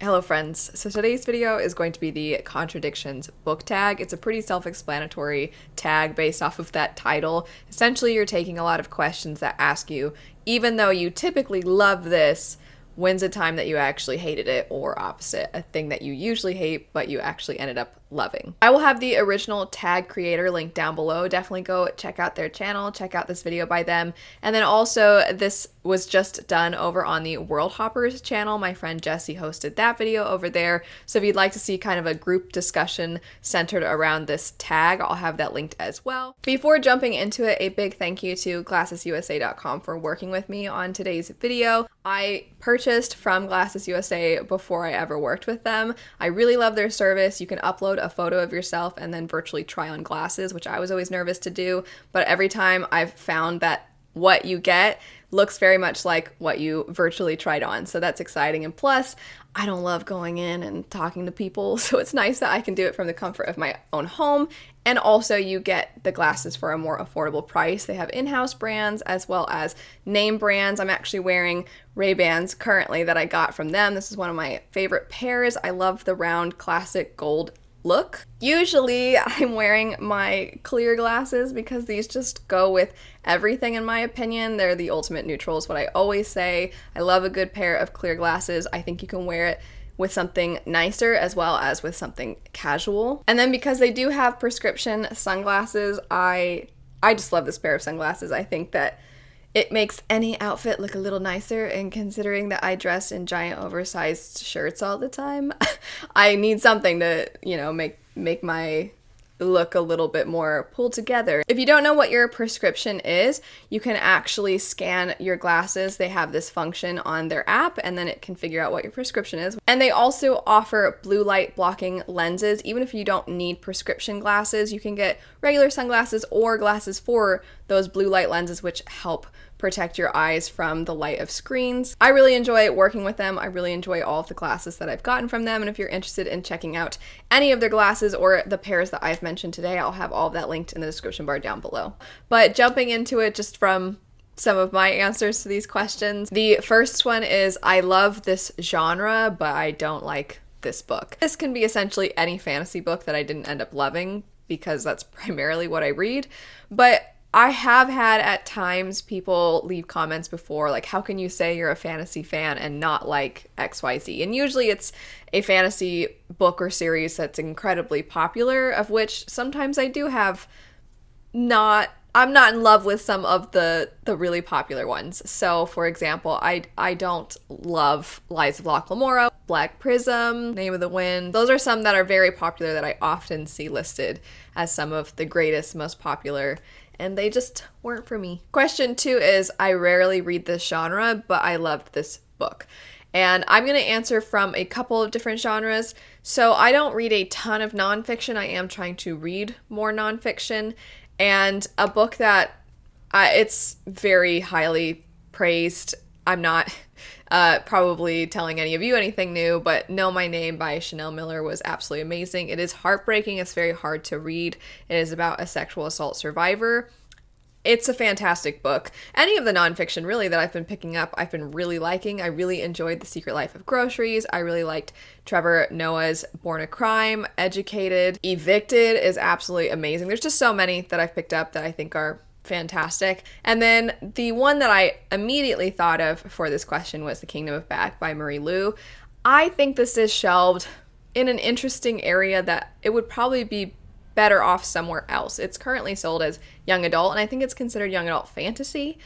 Hello friends, so today's video is going to be the Contradictions Book Tag. It's a pretty self-explanatory tag based off of that title. Essentially, you're taking a lot of questions that ask you, even though you typically love this, when's a time that you actually hated it, or opposite, a thing that you usually hate but you actually ended up loving. I will have the original tag creator linked down below. Definitely go check out their channel, check out this video by them. And then also, this was just done over on the World Hoppers channel. My friend Jessie hosted that video over there. So if you'd like to see kind of a group discussion centered around this tag, I'll have that linked as well. Before jumping into it, a big thank you to GlassesUSA.com for working with me on today's video. I purchased from Glasses USA before I ever worked with them. I really love their service. You can upload a photo of yourself and then virtually try on glasses, which I was always nervous to do, but every time I've found that what you get looks very much like what you virtually tried on, so that's exciting. And plus, I don't love going in and talking to people, so it's nice that I can do it from the comfort of my own home. And also, you get the glasses for a more affordable price. They have in-house brands as well as name brands. I'm actually wearing Ray-Bans currently that I got from them. This is one of my favorite pairs. I love the round classic gold look. Usually I'm wearing my clear glasses because these just go with everything in my opinion. They're the ultimate neutrals, what I always say. I love a good pair of clear glasses. I think you can wear it with something nicer as well as with something casual. And then because they do have prescription sunglasses, I just love this pair of sunglasses. I think that it makes any outfit look a little nicer, and considering that I dress in giant oversized shirts all the time, I need something to, make my look a little bit more pulled together. If you don't know what your prescription is, you can actually scan your glasses. They have this function on their app, and then it can figure out what your prescription is. And they also offer blue light blocking lenses. Even if you don't need prescription glasses, you can get regular sunglasses or glasses for those blue light lenses, which help protect your eyes from the light of screens. I really enjoy working with them. I really enjoy all of the glasses that I've gotten from them. And if you're interested in checking out any of their glasses or the pairs that I've mentioned today, I'll have all of that linked in the description bar down below. But jumping into it just from some of my answers to these questions. The first one is, I love this genre, but I don't like this book. This can be essentially any fantasy book that I didn't end up loving, because that's primarily what I read. But I have had at times people leave comments before, like, how can you say you're a fantasy fan and not like XYZ? And usually it's a fantasy book or series that's incredibly popular, of which sometimes I do have I'm not in love with some of the really popular ones. So, for example, I don't love Lies of Locke Lamora, Black Prism, Name of the Wind. Those are some that are very popular that I often see listed as some of the greatest, most popular, and they just weren't for me. Question 2 is, I rarely read this genre, but I loved this book. And I'm going to answer from a couple of different genres. So I don't read a ton of nonfiction. I am trying to read more nonfiction. And a book that it's very highly praised. I'm not probably telling any of you anything new, but Know My Name by Chanel Miller was absolutely amazing. It is heartbreaking. It's very hard to read. It is about a sexual assault survivor. It's a fantastic book. Any of the nonfiction, really, that I've been picking up, I've been really liking. I really enjoyed The Secret Life of Groceries. I really liked Trevor Noah's Born a Crime. Educated. Evicted is absolutely amazing. There's just so many that I've picked up that I think are fantastic. And then the one that I immediately thought of for this question was The Kingdom of Back by Marie Lu. I think this is shelved in an interesting area that it would probably be better off somewhere else. It's currently sold as young adult, and I think it's considered young adult fantasy.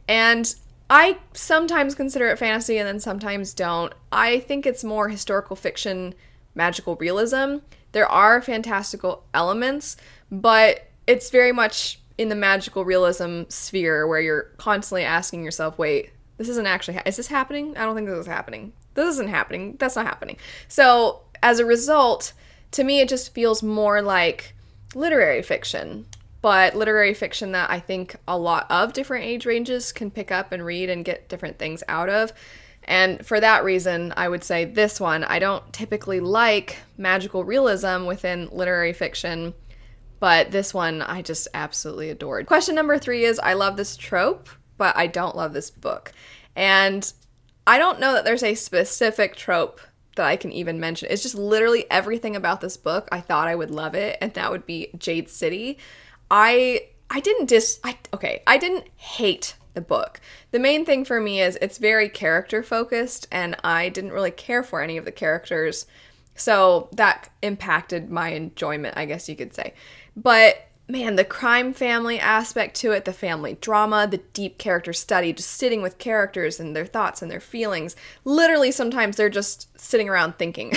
And I sometimes consider it fantasy and then sometimes don't. I think it's more historical fiction, magical realism. There are fantastical elements, but it's very much in the magical realism sphere where you're constantly asking yourself, wait, this isn't actually, is this happening? I don't think this is happening. This isn't happening. That's not happening. So as a result, to me, it just feels more like literary fiction, but literary fiction that I think a lot of different age ranges can pick up and read and get different things out of. And for that reason, I would say this one, I don't typically like magical realism within literary fiction, but this one I just absolutely adored. Question number 3 is, I love this trope, but I don't love this book. And I don't know that there's a specific trope that I can even mention. It's just literally everything about this book. I thought I would love it, and that would be Jade City. I didn't hate the book. The main thing for me is it's very character focused, and I didn't really care for any of the characters. So that impacted my enjoyment, I guess you could say. But man, the crime family aspect to it, the family drama, the deep character study, just sitting with characters and their thoughts and their feelings. Literally, sometimes they're just sitting around thinking.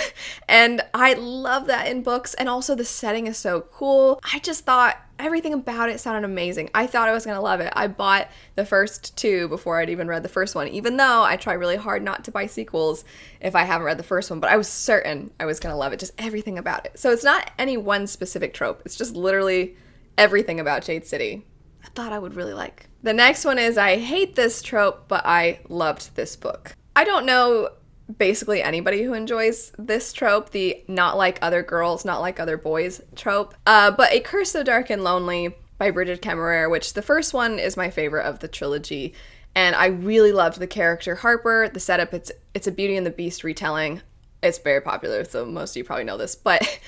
And I love that in books. And also the setting is so cool. I just thought everything about it sounded amazing. I thought I was going to love it. I bought the first two before I'd even read the first one, even though I try really hard not to buy sequels if I haven't read the first one, but I was certain I was going to love it, just everything about it. So it's not any one specific trope. It's just literally everything about Jade City I thought I would really like. The next one is I hate this trope, but I loved this book. I don't know basically anybody who enjoys this trope, the not like other girls, not like other boys trope. But A Curse So Dark and Lonely by Bridget Kemmerer, which the first one is my favorite of the trilogy. And I really loved the character Harper, the setup. It's a Beauty and the Beast retelling. It's very popular, so most of you probably know this. But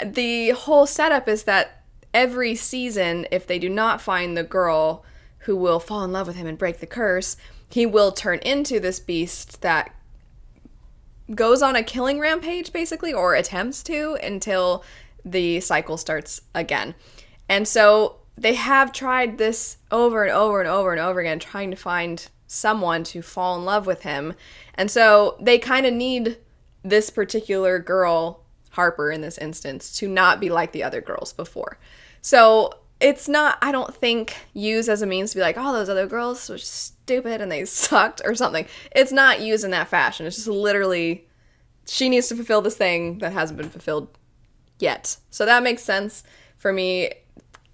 the whole setup is that every season, if they do not find the girl who will fall in love with him and break the curse, he will turn into this beast that goes on a killing rampage, basically, or attempts to, until the cycle starts again. And so they have tried this over and over and over and over again, trying to find someone to fall in love with him. And so they kind of need this particular girl, Harper in this instance, to not be like the other girls before. So it's not, I don't think, used as a means to be like, oh, those other girls were stupid and they sucked or something. It's not used in that fashion. It's just literally, she needs to fulfill this thing that hasn't been fulfilled yet. So that makes sense for me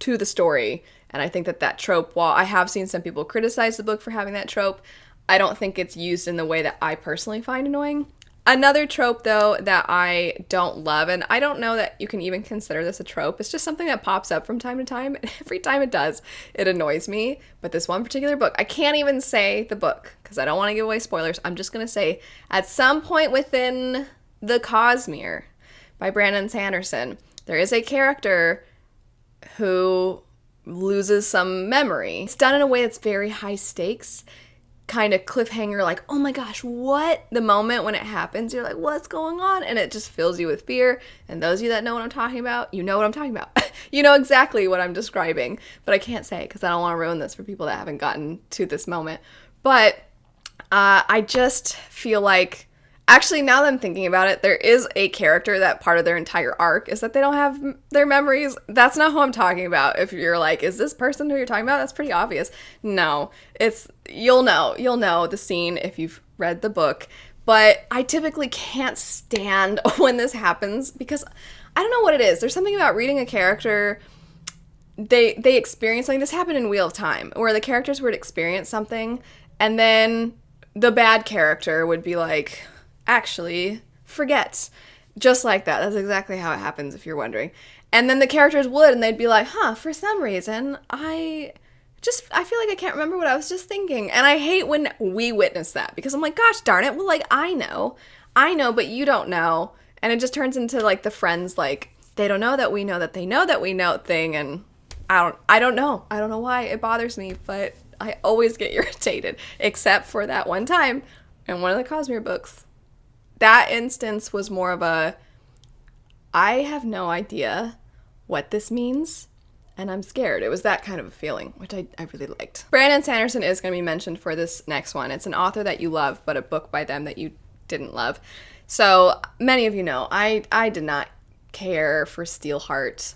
to the story. And I think that trope, while I have seen some people criticize the book for having that trope, I don't think it's used in the way that I personally find annoying. Another trope, though, that I don't love, and I don't know that you can even consider this a trope, it's just something that pops up from time to time, and every time it does, it annoys me. But this one particular book, I can't even say the book, because I don't want to give away spoilers. I'm just going to say, at some point within The Cosmere by Brandon Sanderson, there is a character who loses some memory. It's done in a way that's very high stakes, kind of cliffhanger, like, oh my gosh, what? The moment when it happens, you're like, what's going on? And it just fills you with fear. And those of you that know what I'm talking about, you know what I'm talking about. You know exactly what I'm describing, but I can't say because I don't want to ruin this for people that haven't gotten to this moment. But I just feel like, actually, now that I'm thinking about it, there is a character that part of their entire arc is that they don't have their memories. That's not who I'm talking about. If you're like, is this person who you're talking about? That's pretty obvious. No, you'll know the scene if you've read the book. But I typically can't stand when this happens because I don't know what it is. There's something about reading a character, they experience something. This happened in Wheel of Time, where the characters would experience something, and then the bad character would be like, actually, forget. Just like that. That's exactly how it happens, if you're wondering. And then the characters would, and they'd be like, for some reason, I feel like I can't remember what I was just thinking. And I hate when we witness that, because I'm like, gosh darn it, well, like, I know, but you don't know. And it just turns into, like, the friends, like, they don't know that we know that they know that we know thing, and I don't know. I don't know why it bothers me, but I always get irritated, except for that one time in one of the Cosmere books. That instance was more of a, I have no idea what this means, and I'm scared. It was that kind of a feeling, which I really liked. Brandon Sanderson is going to be mentioned for this next one. It's an author that you love, but a book by them that you didn't love. So many of you know, I did not care for Steelheart.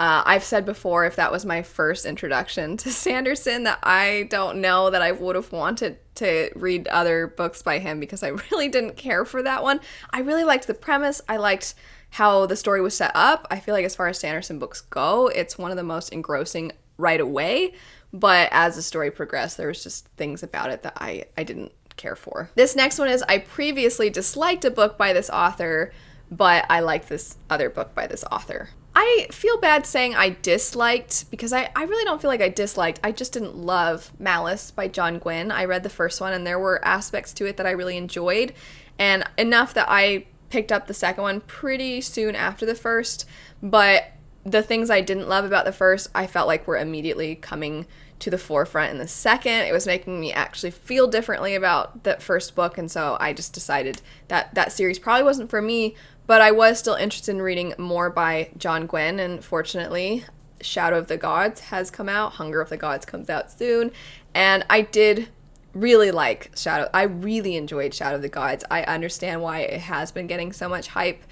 I've said before, if that was my first introduction to Sanderson, that I don't know that I would have wanted to read other books by him, because I really didn't care for that one. I really liked the premise. I liked how the story was set up. I feel like as far as Sanderson books go, it's one of the most engrossing right away. But as the story progressed, there was just things about it that I didn't care for. This next one is, I previously disliked a book by this author, but I liked this other book by this author. I feel bad saying I disliked, because I really don't feel like I disliked. I just didn't love Malice by John Gwynne. I read the first one, and there were aspects to it that I really enjoyed. and enough that I picked up the second one pretty soon after the first, but the things I didn't love about the first, I felt like were immediately coming to the forefront in the second. It was making me actually feel differently about that first book, and so I just decided that that series probably wasn't for me, but I was still interested in reading more by John Gwynne, and fortunately, Shadow of the Gods has come out. Hunger of the Gods comes out soon, and I did really like I really enjoyed Shadow of the Gods. I understand why it has been getting so much hype,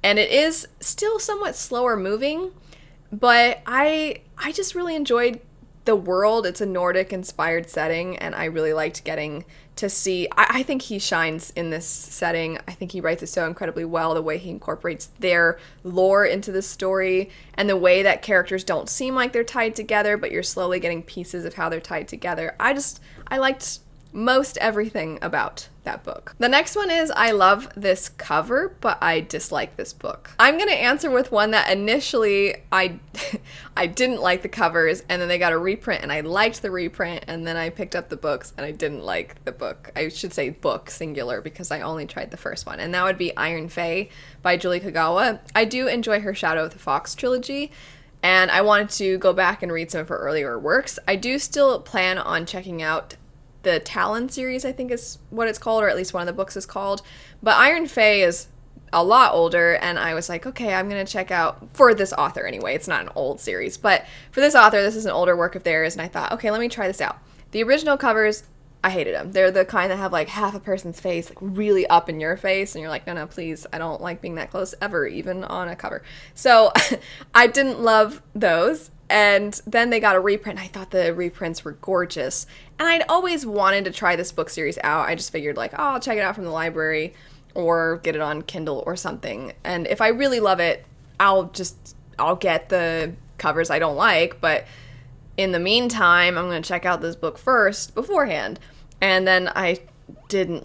and it is still somewhat slower moving, but I just really enjoyed the world. It's a Nordic inspired setting, and I really liked getting to see, I think he shines in this setting. I think he writes it so incredibly well, the way he incorporates their lore into the story, and the way that characters don't seem like they're tied together, but you're slowly getting pieces of how they're tied together. I liked most everything about that book. The next one is, I love this cover, but I dislike this book. I'm gonna answer with one that initially I didn't like the covers, and then they got a reprint and I liked the reprint, and then I picked up the books and I didn't like the book. I should say book, singular, because I only tried the first one, and that would be Iron Fae by Julie Kagawa. I do enjoy her Shadow of the Fox trilogy, and I wanted to go back and read some of her earlier works. I do still plan on checking out the Talon series, I think is what it's called, or at least one of the books is called. But Iron Fae is a lot older, and I was like, okay, I'm going to check out, for this author anyway, it's not an old series, but for this author, this is an older work of theirs, and I thought, okay, let me try this out. The original covers, I hated them. They're the kind that have like half a person's face like really up in your face, and you're like, no, please, I don't like being that close ever, even on a cover. So I didn't love those. And then they got a reprint. I thought the reprints were gorgeous. And I'd always wanted to try this book series out. I just figured like, oh, I'll check it out from the library or get it on Kindle or something. And if I really love it, I'll get the covers I don't like. But in the meantime, I'm going to check out this book first beforehand. And then I didn't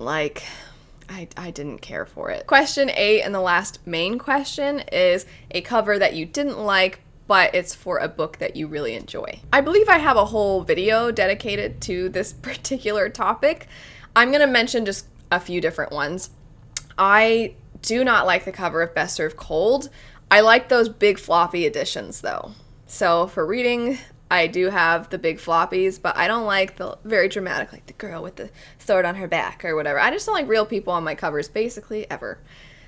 care for it. Question 8, and the last main question, is a cover that you didn't like, but it's for a book that you really enjoy. I believe I have a whole video dedicated to this particular topic. I'm gonna mention just a few different ones. I do not like the cover of Best Served Cold. I like those big floppy editions though. So for reading, I do have the big floppies, but I don't like the very dramatic, like the girl with the sword on her back or whatever. I just don't like real people on my covers basically ever.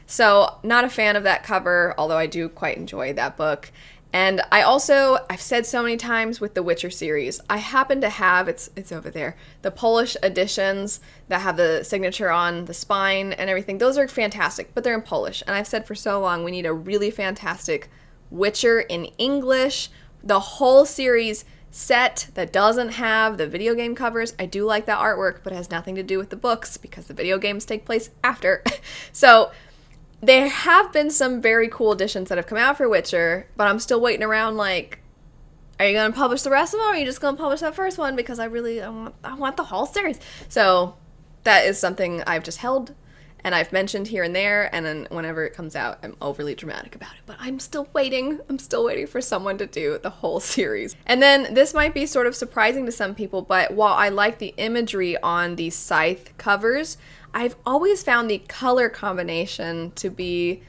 So not a fan of that cover, although I do quite enjoy that book. And I've said so many times with the Witcher series, I happen to have, it's over there, the Polish editions that have the signature on the spine and everything. Those are fantastic, but they're in Polish. And I've said for so long, we need a really fantastic Witcher in English. The whole series set that doesn't have the video game covers. I do like that artwork, but it has nothing to do with the books because the video games take place after. So there have been some very cool editions that have come out for Witcher, but I'm still waiting around like, are you going to publish the rest of them, or are you just going to publish that first one? Because I want the whole series. So that is something I've just held, and I've mentioned here and there, and then whenever it comes out, I'm overly dramatic about it. But I'm still waiting. I'm still waiting for someone to do the whole series. And then this might be sort of surprising to some people, but while I like the imagery on the Scythe covers, I've always found the color combination to be,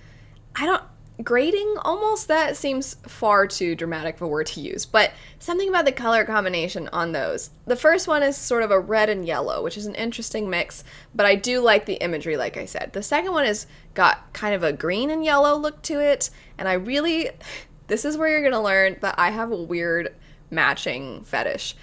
grating almost. That seems far too dramatic of a word to use, but something about the color combination on those. The first one is sort of a red and yellow, which is an interesting mix, but I do like the imagery, like I said. The second one has got kind of a green and yellow look to it, and this is where you're gonna learn that I have a weird matching fetish.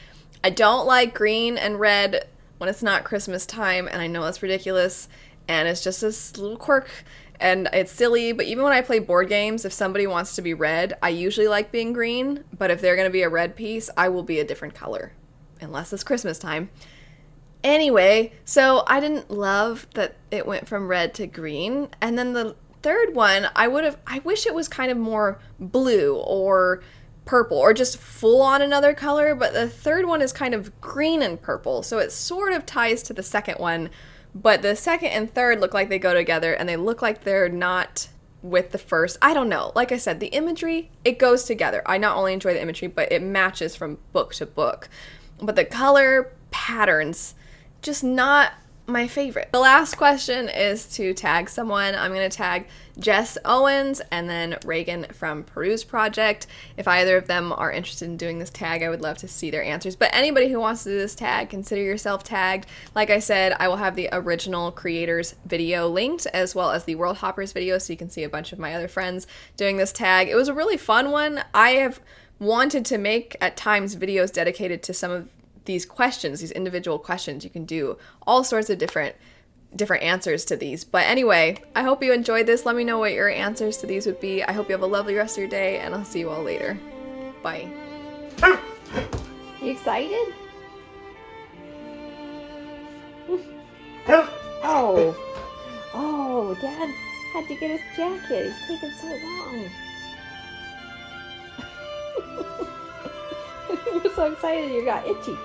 I don't like green and red when it's not Christmas time, and I know that's ridiculous, and it's just this little quirk, and it's silly, but even when I play board games, if somebody wants to be red, I usually like being green, but if they're going to be a red piece, I will be a different color, unless it's Christmas time. Anyway, so I didn't love that it went from red to green, and then the third one, I wish it was kind of more blue, or purple, or just full on another color, but the third one is kind of green and purple, so it sort of ties to the second one, but the second and third look like they go together, and they look like they're not with the first. I don't know. Like I said, the imagery, it goes together. I not only enjoy the imagery, but it matches from book to book. But the color patterns, just not my favorite. The last question is to tag someone. I'm going to tag Jess Owens and then Reagan from Peruse Project. If either of them are interested in doing this tag, I would love to see their answers. But anybody who wants to do this tag, consider yourself tagged. Like I said, I will have the original creators video linked as well as the World Hoppers video, so you can see a bunch of my other friends doing this tag. It was a really fun one. I have wanted to make at times videos dedicated to some of these questions, these individual questions. You can do all sorts of different answers to these. But anyway, I hope you enjoyed this. Let me know what your answers to these would be. I hope you have a lovely rest of your day, and I'll see you all later. Bye. You excited? Oh, Dad had to get his jacket. It's taking so long. You're so excited you got itchy.